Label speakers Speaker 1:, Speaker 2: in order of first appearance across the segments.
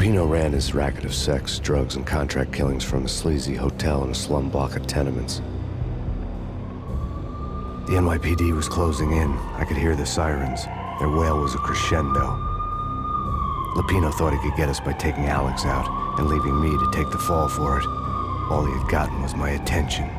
Speaker 1: Lupino ran his racket of sex, drugs, and contract killings from a sleazy hotel in a slum block of tenements. The NYPD was closing in. I could hear the sirens. Their wail was a crescendo. Lupino thought he could get us by taking Alex out and leaving me to take the fall for it. All he had gotten was my attention.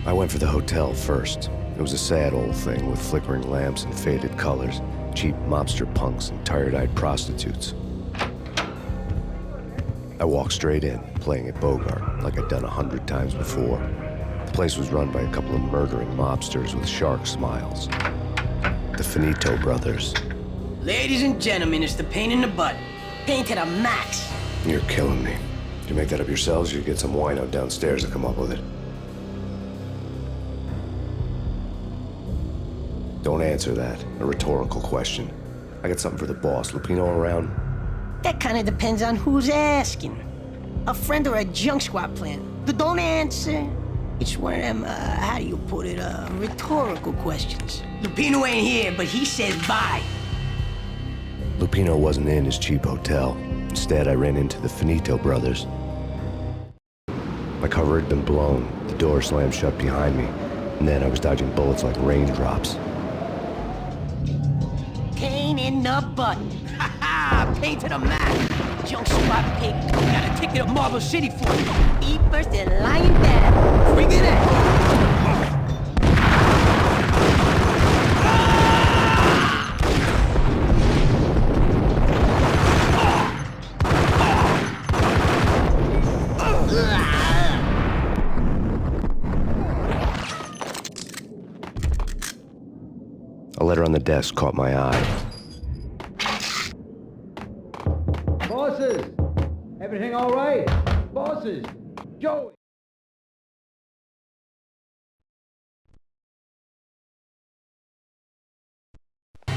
Speaker 1: I went for the hotel first. It was a sad old thing with flickering lamps and faded colors, cheap mobster punks and tired-eyed prostitutes. I walked straight in, playing at Bogart, like I'd done 100 times before. The place was run by a couple of murdering mobsters with shark smiles. The Finito brothers.
Speaker 2: Ladies and gentlemen, it's the Payne in the butt. Payne to the max.
Speaker 1: You're killing me. Did you make that up yourselves, or you get some wino downstairs to come up with it? Don't answer that. A rhetorical question. I got something for the boss. Lupino around?
Speaker 2: That kind of depends on who's asking. A friend or a junk squad plan. Don't answer. It's one of them, how do you put it, rhetorical questions. Lupino ain't here, but he says bye.
Speaker 1: Lupino wasn't in his cheap hotel. Instead, I ran into the Finito brothers. My cover had been blown. The door slammed shut behind me. And then I was dodging bullets like raindrops.
Speaker 2: Payne in the butt. Ha ha! Payne to the max. Junk squad pig. Got a ticket to Marble City for you. Eat first and lying down. Bring it in.
Speaker 1: A letter on the desk caught my eye.
Speaker 3: Bosses! Everything all right? Bosses! Joey!
Speaker 1: I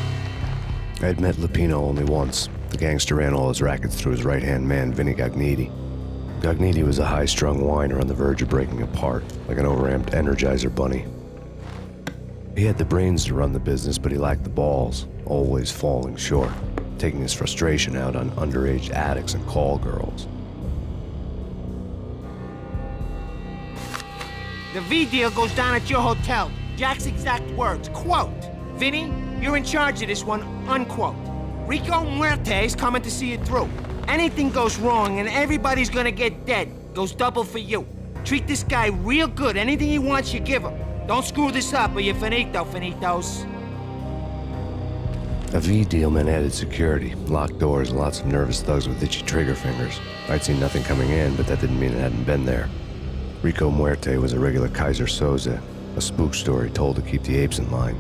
Speaker 1: had met Lupino only once. The gangster ran all his rackets through his right-hand man, Vinny Gagniti. Gagniti was a high-strung whiner on the verge of breaking apart, like an overamped Energizer bunny. He had the brains to run the business, but he lacked the balls, always falling short, taking his frustration out on underage addicts and call girls.
Speaker 4: The V deal goes down at your hotel. Jack's exact words, quote, "Vinny, you're in charge of this one," unquote. Rico Muerte's coming to see it through. Anything goes wrong and everybody's gonna get dead. Goes double for you. Treat this guy real good. Anything he wants, you give him. Don't screw this up or you're finito, finitos.
Speaker 1: A V deal meant added security, locked doors, and lots of nervous thugs with itchy trigger fingers. I'd seen nothing coming in, but that didn't mean it hadn't been there. Rico Muerte was a regular Kaiser Soze, a spook story told to keep the apes in line.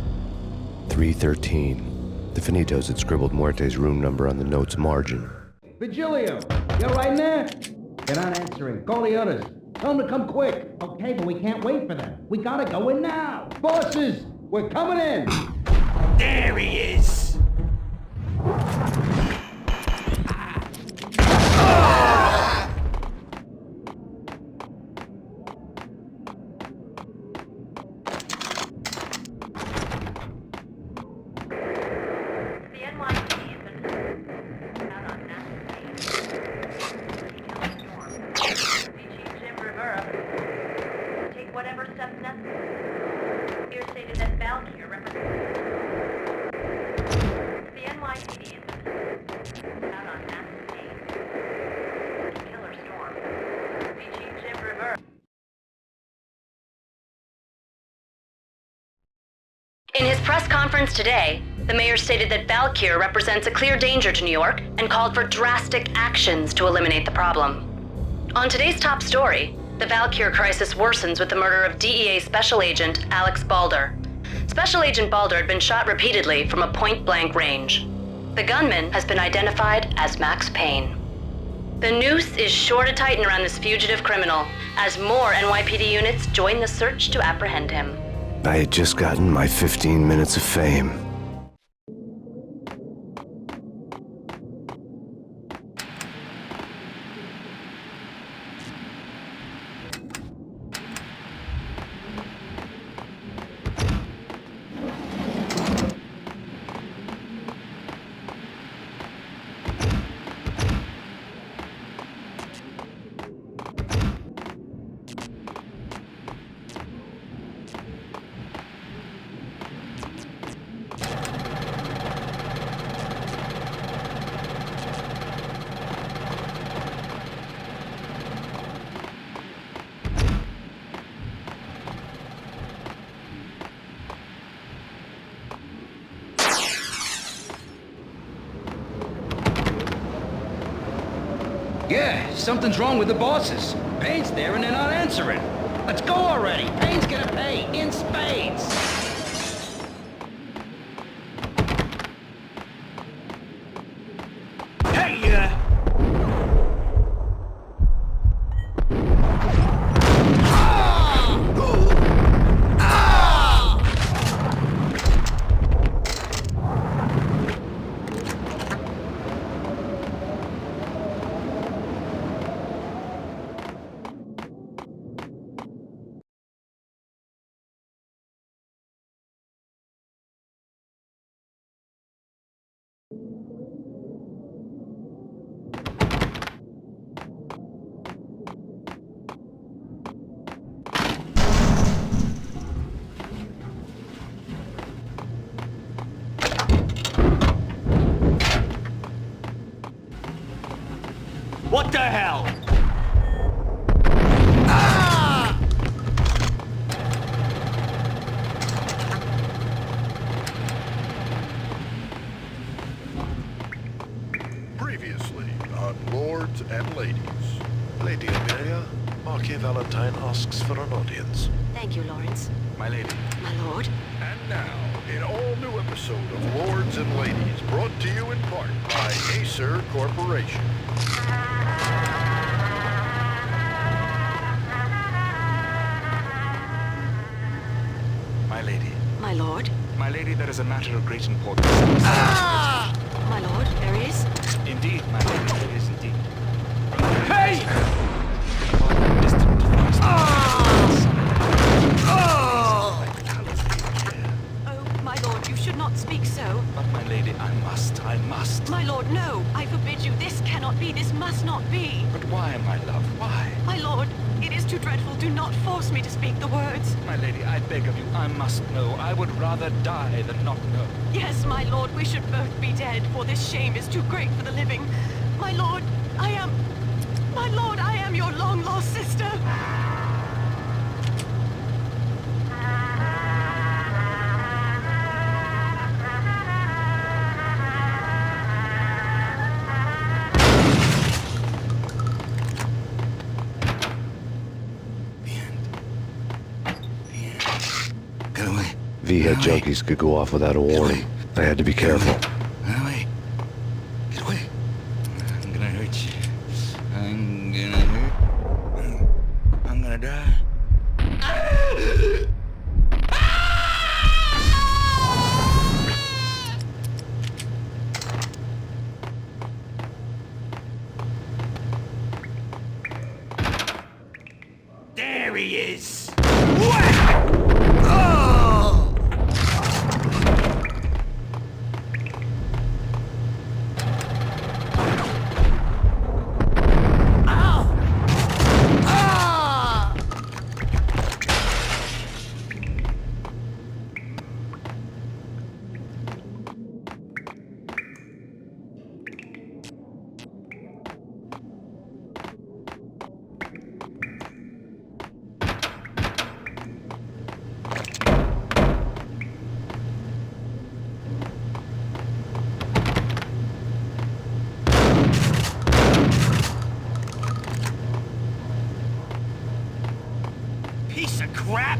Speaker 1: 313. The Finitos had scribbled Muerte's room number on the note's margin.
Speaker 3: Vigilio! You right in there? They're not answering. Call the others. Tell them to come quick. Okay, but we can't wait for them. We gotta go in now. Bosses, we're coming in.
Speaker 4: There he is!
Speaker 5: Whatever steps necessary. Here stated that Valkyr represents the NYPD is out on massive Payne. Killer storm. Chief Jim Rivera.
Speaker 6: In his press conference today, the mayor stated that Valkyr represents a clear danger to New York and called for drastic actions to eliminate the problem. On today's top story, the Valkyr crisis worsens with the murder of DEA Special Agent Alex Balder. Special Agent Balder had been shot repeatedly from a point-blank range. The gunman has been identified as Max Payne. The noose is sure to tighten around this fugitive criminal as more NYPD units join the search to apprehend him.
Speaker 1: I had just gotten my 15 minutes of fame.
Speaker 3: Yeah, something's wrong with the bosses. Payne's there and they're not answering. Let's go already. Payne's gonna pay in spades.
Speaker 4: Hey, what the hell?
Speaker 7: Previously on Lords and Ladies. Lady Amelia, Marquis Valentine asks for an audience.
Speaker 8: Thank you, Lawrence.
Speaker 7: My lady.
Speaker 8: My lord.
Speaker 7: And now, an all-new episode of Lords and Ladies, brought to you in part by Acer Corporation.
Speaker 9: My lady.
Speaker 8: My lord.
Speaker 9: My lady, there is a matter of great importance.
Speaker 8: My lord, there is.
Speaker 9: Indeed, my lady, there is indeed.
Speaker 4: Hey!
Speaker 9: Distant forest.
Speaker 8: Oh, my lord, you should not speak so.
Speaker 9: But my lady, I must.
Speaker 8: My lord, no. I forbid you. This cannot be. This must not be.
Speaker 9: But why, my love, why?
Speaker 8: My lord, it is too dreadful. Do not force me to speak the words.
Speaker 9: My lady, I beg of you, I must know. I would rather die than not know.
Speaker 8: Yes, my lord, we should both be dead, for this shame is too great for the living. My lord, My lord, I am your long-lost sister.
Speaker 1: Get away. V-head junkies could go off without a warning. I had to be careful.
Speaker 10: Get away. Get away. I'm gonna hurt you. I'm gonna hurt. I'm gonna die.
Speaker 4: There he is! Piece of crap!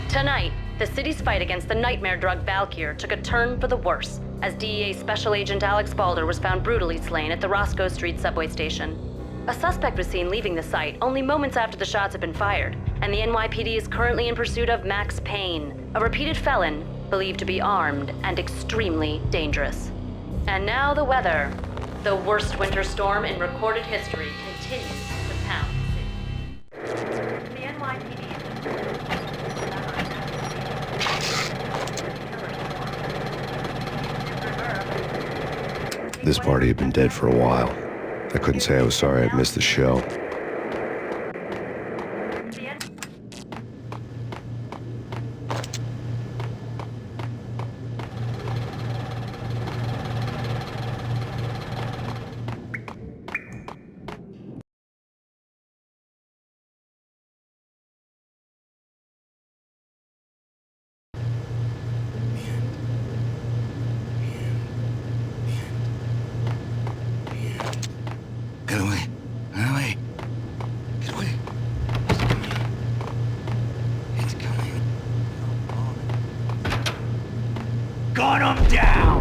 Speaker 6: Tonight, the city's fight against the nightmare drug Valkyr took a turn for the worse, as DEA Special Agent Alex Balder was found brutally slain at the Roscoe Street subway station. A suspect was seen leaving the site only moments after the shots had been fired, and the NYPD is currently in pursuit of Max Payne, a repeated felon believed to be armed and extremely dangerous. And now the weather. The worst winter storm in recorded history continues to pound the city.
Speaker 5: The NYPD is
Speaker 1: This party had been dead for a while. I couldn't say I was sorry I'd missed the show.
Speaker 10: Get away. Get away. Get away. It's coming.
Speaker 4: Gun him down!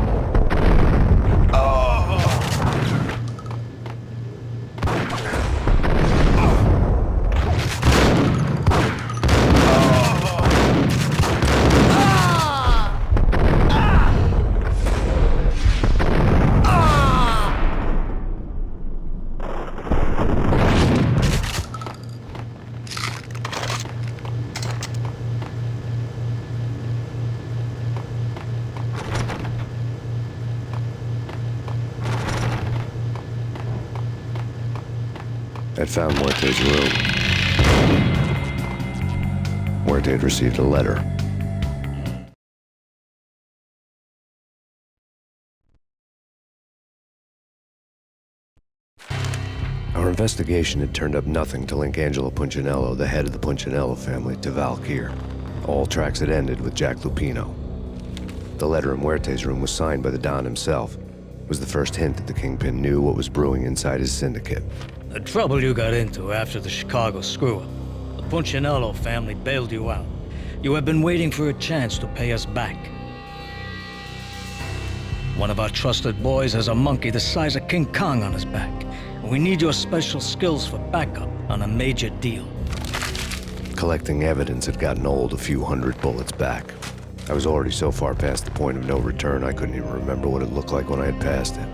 Speaker 1: I'd found Muerte's room. Muerte had received a letter. Our investigation had turned up nothing to link Angelo Punchinello, the head of the Punchinello family, to Valkyr. All tracks had ended with Jack Lupino. The letter in Muerte's room was signed by the Don himself. It was the first hint that the Kingpin knew what was brewing inside his syndicate.
Speaker 11: The trouble you got into after the Chicago screw-up. The Punchinello family bailed you out. You have been waiting for a chance to pay us back. One of our trusted boys has a monkey the size of King Kong on his back. And we need your special skills for backup on a major deal.
Speaker 1: Collecting evidence had gotten old a few hundred bullets back. I was already so far past the point of no return, I couldn't even remember what it looked like when I had passed it.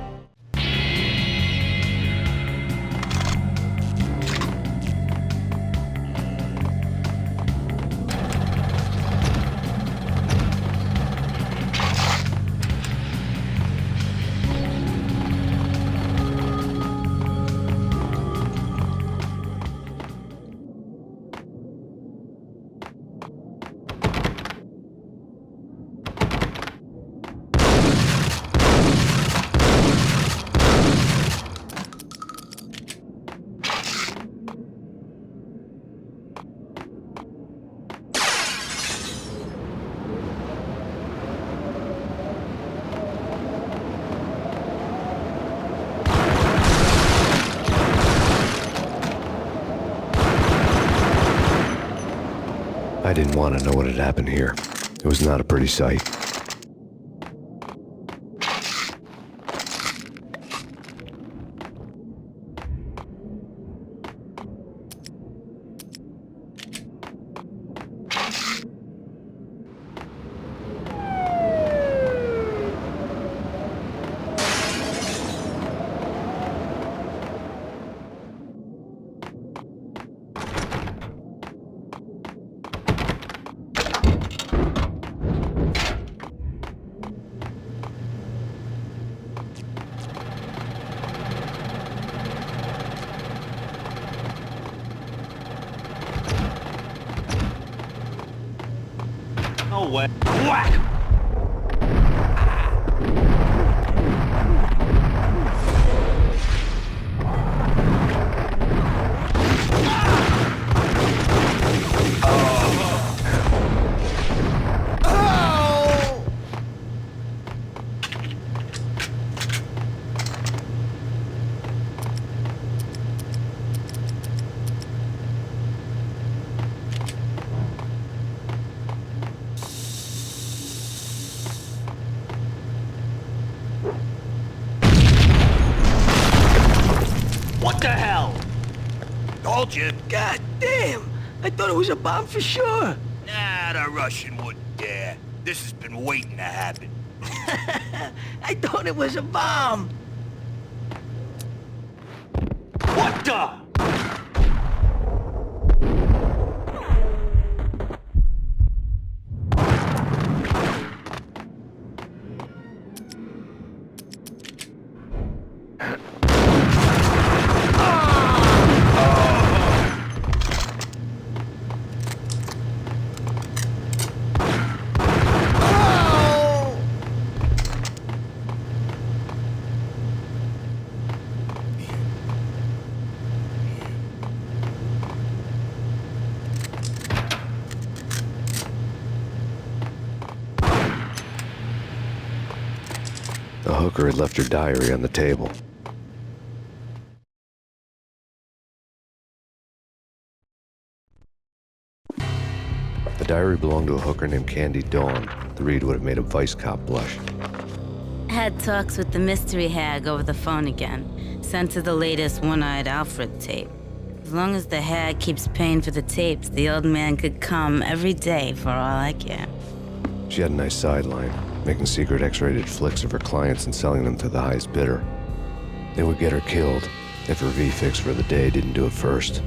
Speaker 1: I didn't want to know what had happened here. It was not a pretty sight.
Speaker 4: No way. Whack! What the hell?
Speaker 10: Told you.
Speaker 2: God damn! I thought it was a bomb for sure.
Speaker 10: Nah, the Russian wouldn't dare. This has been waiting to happen.
Speaker 2: I thought it was a bomb.
Speaker 4: What the?
Speaker 1: A hooker had left her diary on the table. The diary belonged to a hooker named Candy Dawn. The read would have made a vice cop blush.
Speaker 12: Had talks with the mystery hag over the phone again. Sent to the latest One-Eyed Alfred tape. As long as the hag keeps paying for the tapes, the old man could come every day for all I care.
Speaker 1: She had a nice sideline, making secret X-rated flicks of her clients and selling them to the highest bidder. It would get her killed if her V-fix for the day didn't do it first.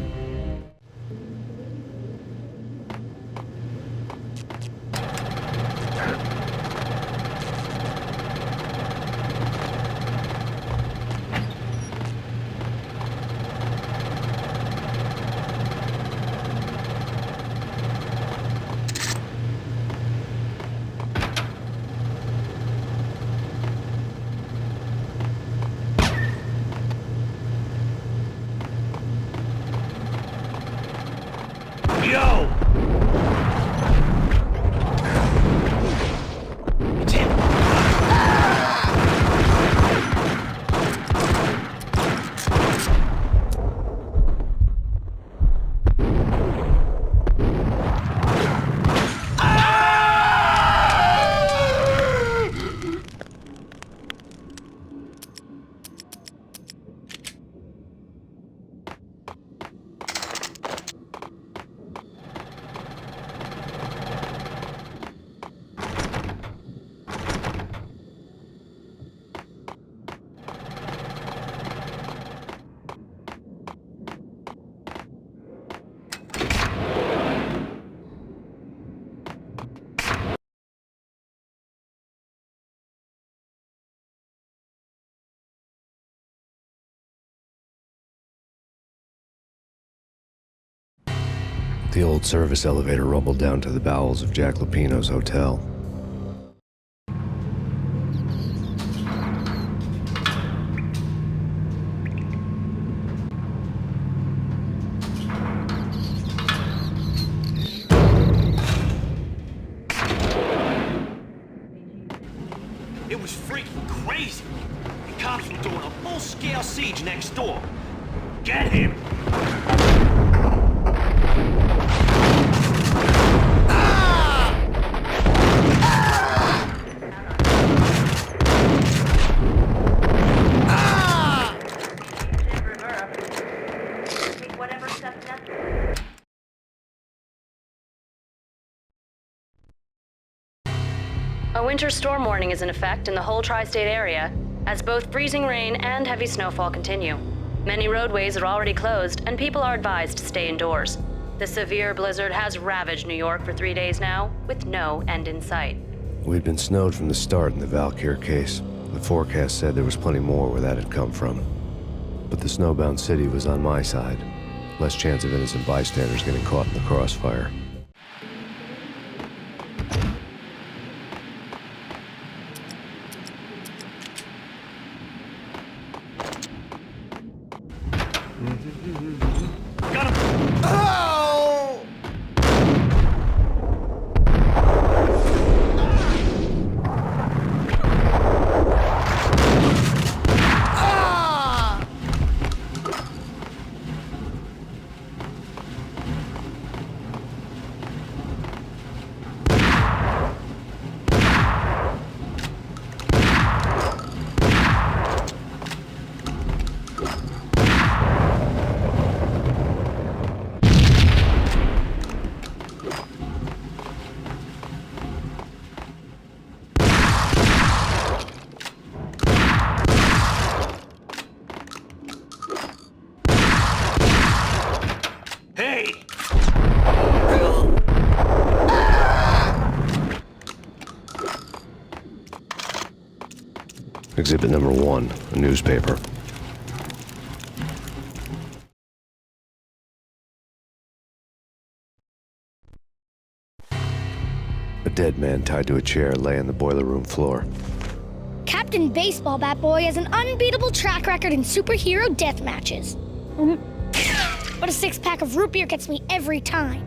Speaker 1: The old service elevator rumbled down to the bowels of Jack Lupino's hotel.
Speaker 13: It was freaking crazy. The cops were doing a full-scale siege next door. Get him!
Speaker 6: A winter storm warning is in effect in the whole tri-state area, as both freezing rain and heavy snowfall continue. Many roadways are already closed, and people are advised to stay indoors. The severe blizzard has ravaged New York for 3 days now, with no end in sight.
Speaker 1: We'd been snowed from the start in the Valkyr case. The forecast said there was plenty more where that had come from. But the snowbound city was on my side. Less chance of innocent bystanders getting caught in the crossfire. Exhibit number 1, a newspaper. A dead man tied to a chair lay on the boiler room floor.
Speaker 14: Captain Baseball Bat Boy has an unbeatable track record in superhero death matches. But a 6-pack of root beer gets me every time.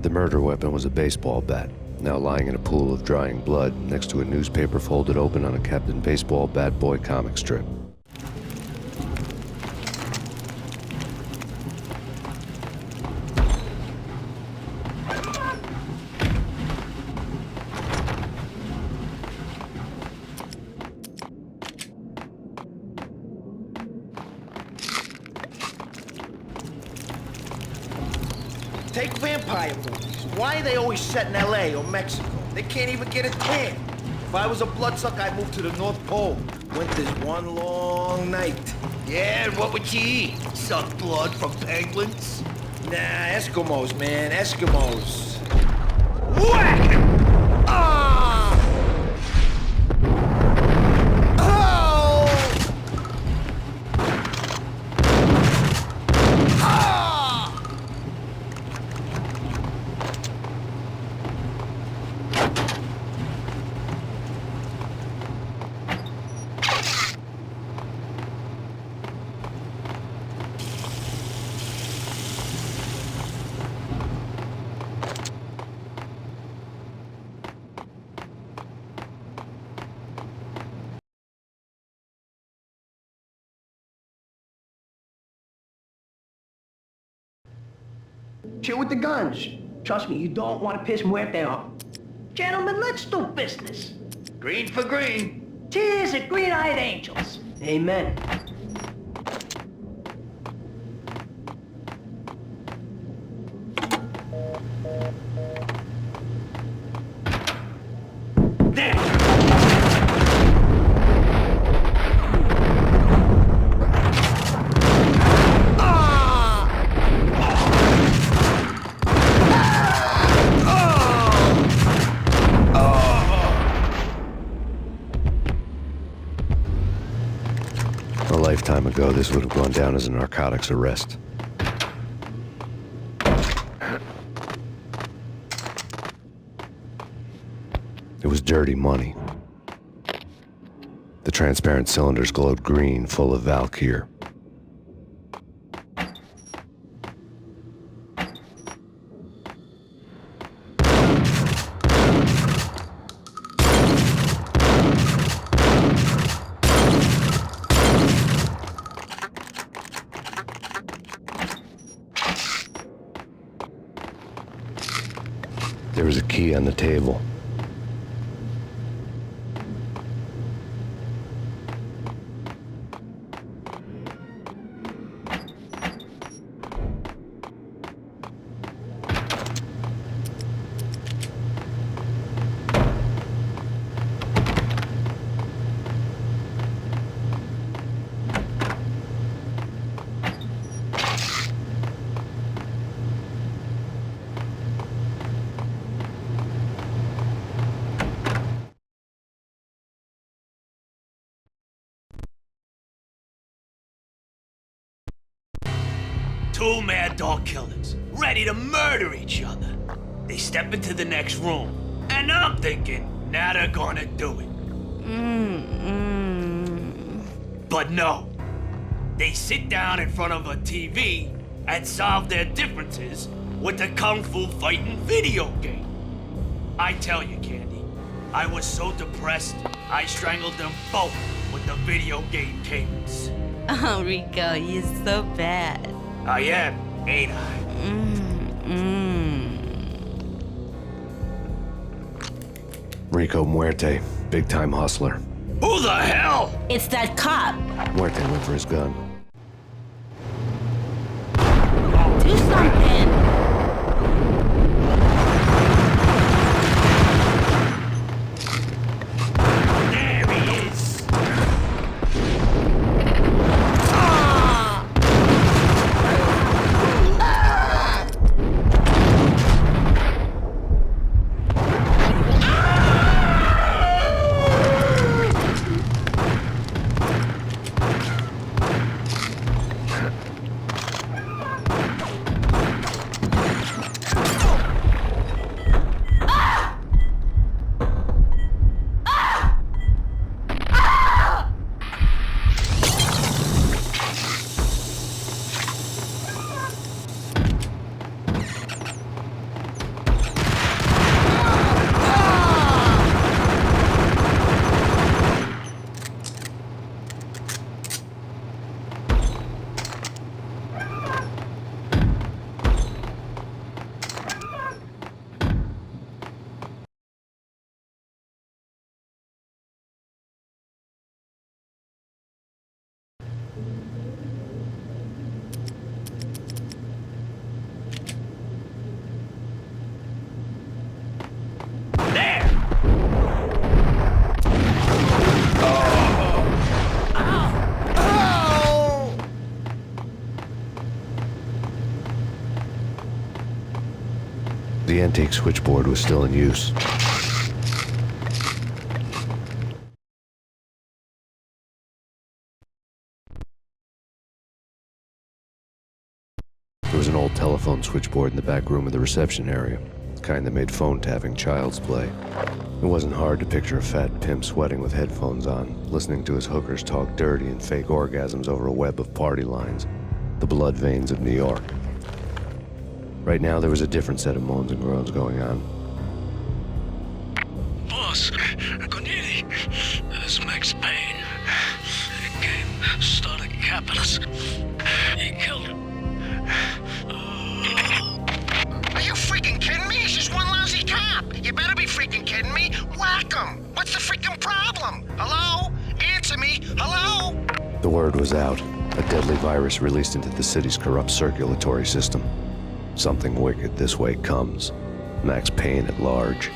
Speaker 1: The murder weapon was a baseball bat. now lying in a pool of drying blood next to a newspaper folded open on a Captain Baseball Bad Boy comic strip.
Speaker 4: Take vampire movies. Why are they always set in L.A. or Mexico? They can't even get a tan. If I was a bloodsucker, I'd move to the North Pole. Winter's one long night.
Speaker 13: Yeah, and what would you eat? Suck blood from penguins?
Speaker 4: Nah, Eskimos, man, Eskimos.
Speaker 13: Whack!
Speaker 4: Ah! Oh! Ah!
Speaker 2: Chill with the guns. Trust me, you don't want to piss Muerte off. Gentlemen, let's do business.
Speaker 13: Green for green.
Speaker 2: Cheers at green-eyed angels. Amen.
Speaker 1: A lifetime ago, this would have gone down as a narcotics arrest. It was dirty money. The transparent cylinders glowed green, full of Valkyr. There was a key on the table.
Speaker 13: Two mad dog killers, ready to murder each other. They step into the next room, and I'm thinking, now they're gonna do it. But no. They sit down in front of a TV and solve their differences with the kung fu fighting video game. I tell you, Candy, I was so depressed, I strangled them both with the video game cables.
Speaker 12: Oh, Rico, you're so bad.
Speaker 13: I am, ain't I?
Speaker 1: Rico Muerte, big-time hustler.
Speaker 13: Who the hell?
Speaker 12: It's that cop.
Speaker 1: Muerte went for his gun.
Speaker 12: Do something.
Speaker 13: There he is.
Speaker 1: The antique switchboard was still in use. There was an old telephone switchboard in the back room of the reception area, the kind that made phone tapping child's play. It wasn't hard to picture a fat pimp sweating with headphones on, listening to his hookers talk dirty and fake orgasms over a web of party lines, the blood veins of New York. Right now, there was a different set of moans and groans going on.
Speaker 11: Boss, Cornelia, this is Max Payne. He came, started capitalist. He killed him.
Speaker 4: Are you freaking kidding me? He's just one lousy cop. You better be freaking kidding me. Whack him. What's the freaking problem? Hello? Answer me. Hello?
Speaker 1: The word was out. A deadly virus released into the city's corrupt circulatory system. Something wicked this way comes. Max Payne at large.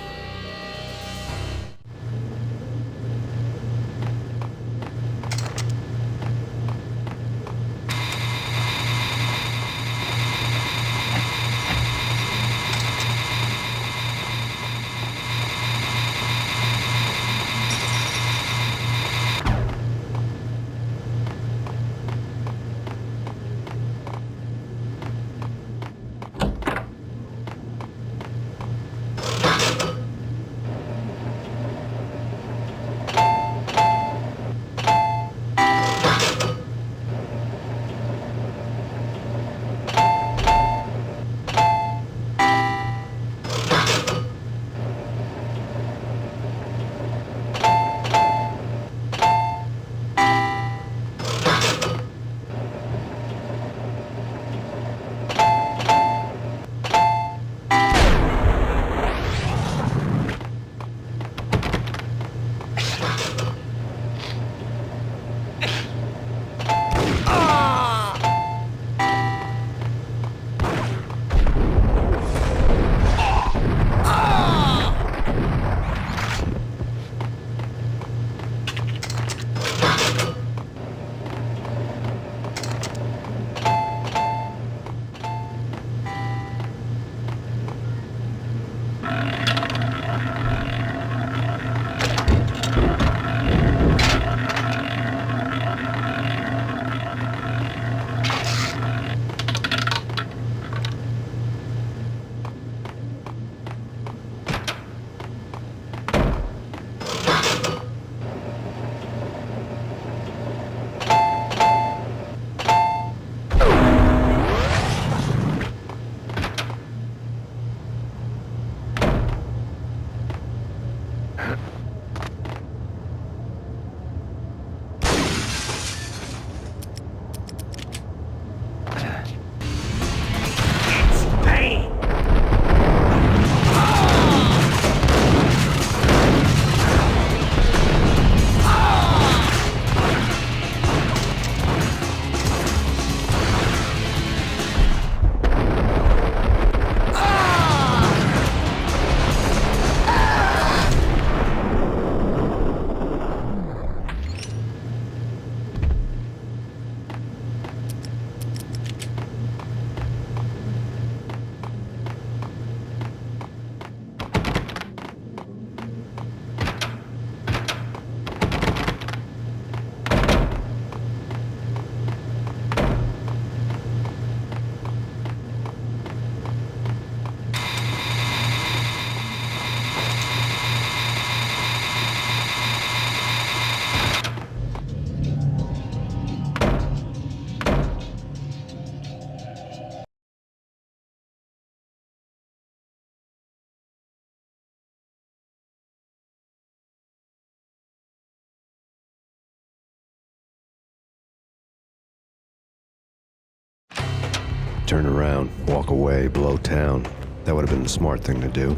Speaker 1: Turn around, walk away, blow town. That would have been the smart thing to do.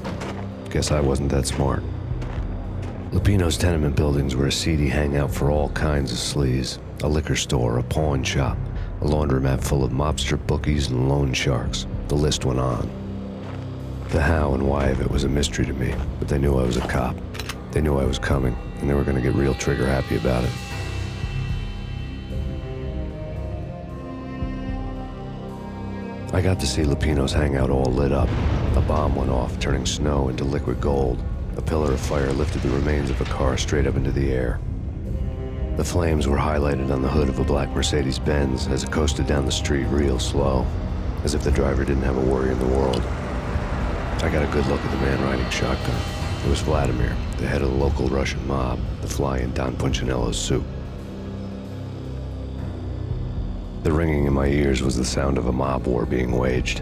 Speaker 1: Guess I wasn't that smart. Lupino's tenement buildings were a seedy hangout for all kinds of sleaze. A liquor store, a pawn shop, a laundromat full of mobster bookies and loan sharks. The list went on. The how and why of it was a mystery to me, but they knew I was a cop. They knew I was coming, and they were going to get real trigger happy about it. I got to see Lupino's hangout all lit up. A bomb went off, turning snow into liquid gold. A pillar of fire lifted the remains of a car straight up into the air. The flames were highlighted on the hood of a black Mercedes-Benz as it coasted down the street real slow, as if the driver didn't have a worry in the world. I got a good look at the man riding shotgun. It was Vladimir, the head of the local Russian mob, the fly in Don Punchinello's suit. The ringing in my ears was the sound of a mob war being waged.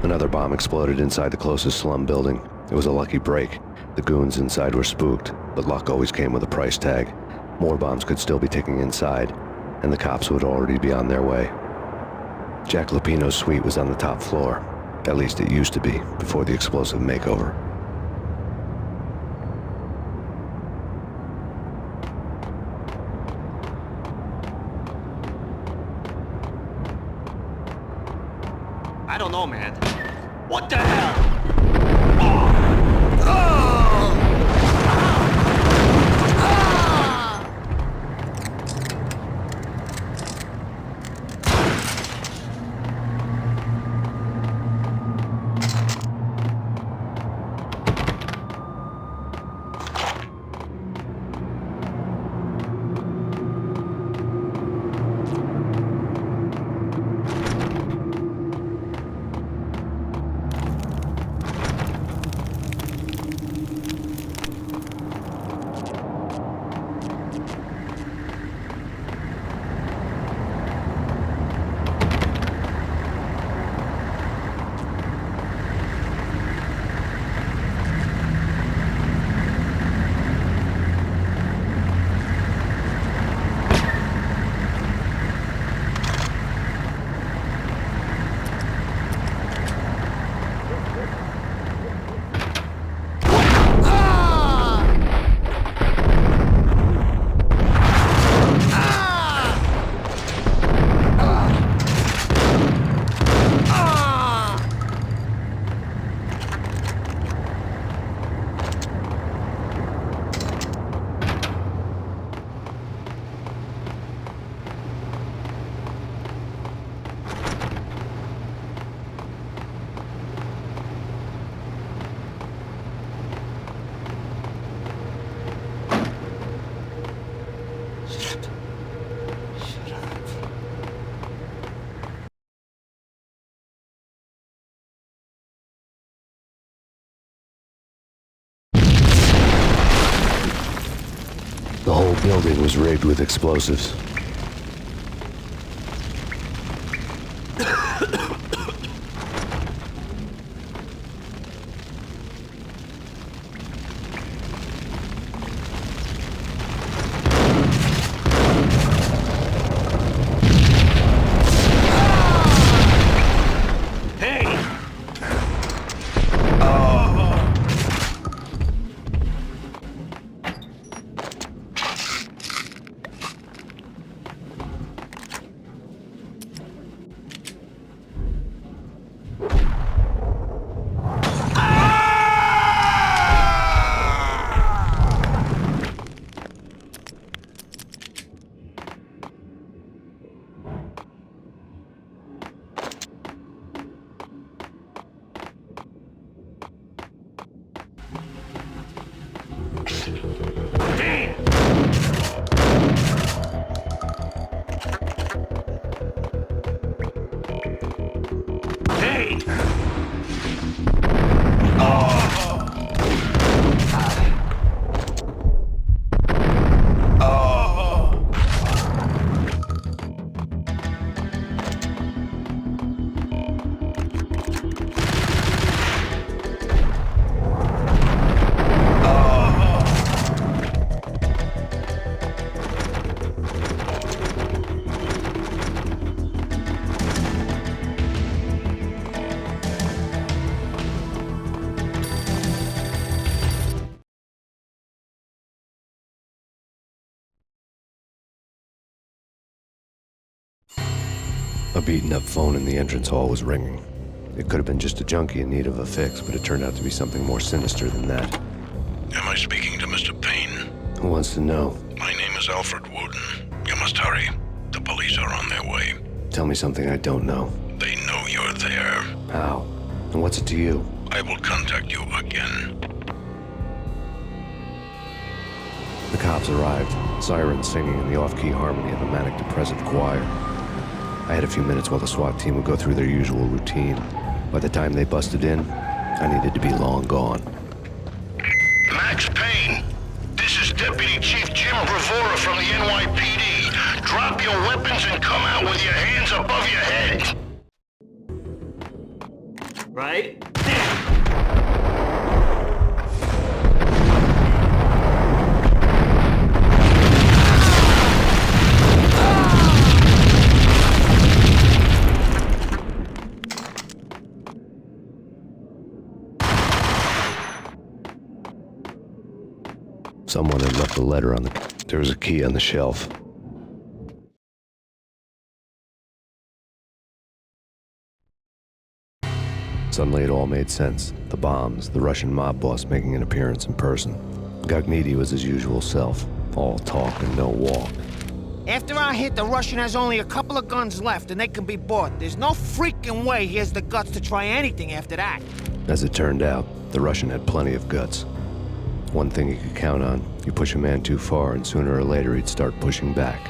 Speaker 1: Another bomb exploded inside the closest slum building. It was a lucky break. The goons inside were spooked, but luck always came with a price tag. More bombs could still be ticking inside, and the cops would already be on their way. Jack Lupino's suite was on the top floor. At least it used to be, before the explosive makeover.
Speaker 13: I don't know, man. What the hell?
Speaker 1: The whole building was rigged with explosives. beaten-up phone in the entrance hall was ringing. It could have been just a junkie in need of a fix, but it turned out to be something more sinister than that.
Speaker 7: Am I speaking to Mr. Payne?
Speaker 1: Who wants to know?
Speaker 7: My name is Alfred Wooden. You must hurry. The police are on their way.
Speaker 1: Tell me something I don't know.
Speaker 7: They know you're there.
Speaker 1: How? And what's it to you?
Speaker 7: I will contact you again.
Speaker 1: The cops arrived, sirens singing in the off-key harmony of a manic-depressive choir. I had a few minutes while the SWAT team would go through their usual routine. By the time they busted in, I needed to be long gone.
Speaker 7: Max Payne, this is Deputy Chief Jim Bravura from the NYPD. Drop your weapons and come out with your hands above your head.
Speaker 13: Right?
Speaker 1: Someone had left a letter on the... There was a key on the shelf. Suddenly it all made sense. The bombs, the Russian mob boss making an appearance in person. Gagnidi was his usual self. All talk and no walk.
Speaker 4: After our hit, the Russian has only a couple of guns left, and they can be bought. There's no freaking way he has the guts to try anything after that.
Speaker 1: As it turned out, the Russian had plenty of guts. One thing you could count on, you push a man too far and sooner or later he'd start pushing back.